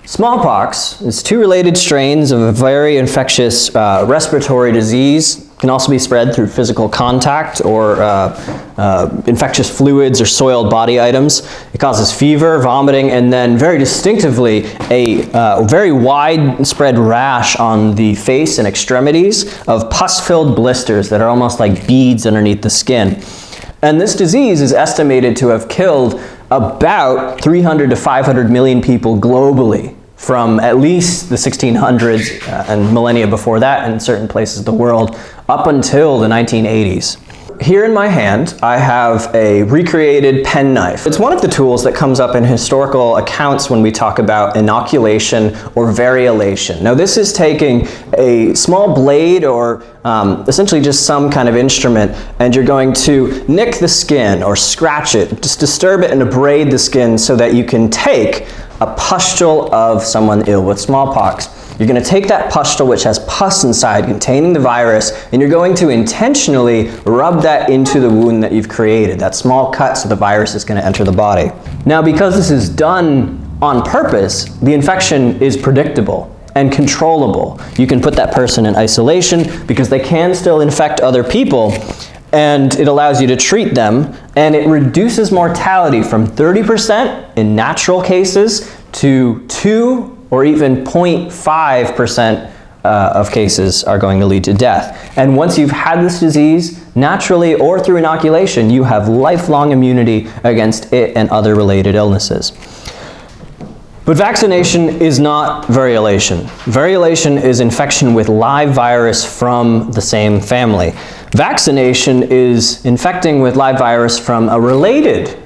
Smallpox is two related strains of a very infectious respiratory disease. It can also be spread through physical contact or infectious fluids or soiled body items. It causes fever, vomiting, and then very distinctively a very widespread rash on the face and extremities of pus-filled blisters that are almost like beads underneath the skin. And this disease is estimated to have killed about 300 to 500 million people globally from at least the 1600s and millennia before that in certain places of the world up until the 1980s. Here in my hand, I have a recreated penknife. It's one of the tools that comes up in historical accounts when we talk about inoculation or variolation. Now, this is taking a small blade or essentially just some kind of instrument, and you're going to nick the skin or scratch it, just disturb it and abrade the skin so that you can take a pustule of someone ill with smallpox. You're going to take that pustule, which has pus inside containing the virus, and you're going to intentionally rub that into the wound that you've created, that small cut, so the virus is going to enter the body. Now, because this is done on purpose, the infection is predictable and controllable. You can put that person in isolation because they can still infect other people, and it allows you to treat them, and it reduces mortality from 30% in natural cases to 2 or even 0.5% of cases are going to lead to death. And once you've had this disease, naturally or through inoculation, you have lifelong immunity against it and other related illnesses. But vaccination is not variolation. Variolation is infection with live virus from the same family. Vaccination is infecting with live virus from a related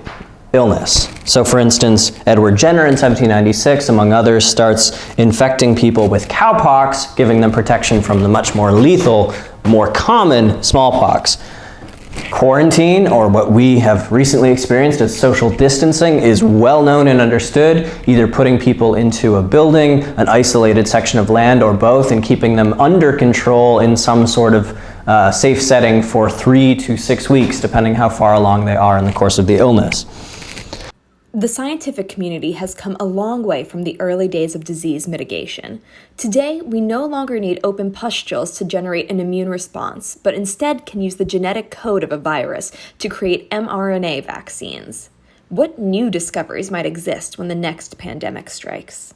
illness. So for instance, Edward Jenner in 1796, among others, starts infecting people with cowpox, giving them protection from the much more lethal, more common smallpox. Quarantine, or what we have recently experienced as social distancing, is well known and understood, either putting people into a building, an isolated section of land, or both, and keeping them under control in some sort of safe setting for 3 to 6 weeks, depending how far along they are in the course of the illness. The scientific community has come a long way from the early days of disease mitigation. Today, we no longer need open pustules to generate an immune response, but instead can use the genetic code of a virus to create mRNA vaccines. What new discoveries might exist when the next pandemic strikes?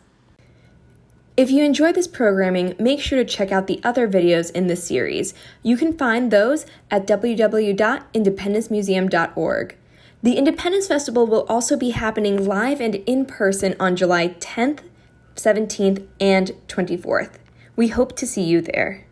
If you enjoyed this programming, make sure to check out the other videos in the series. You can find those at www.independencemuseum.org. The Independence Festival will also be happening live and in person on July 10th, 17th, and 24th. We hope to see you there.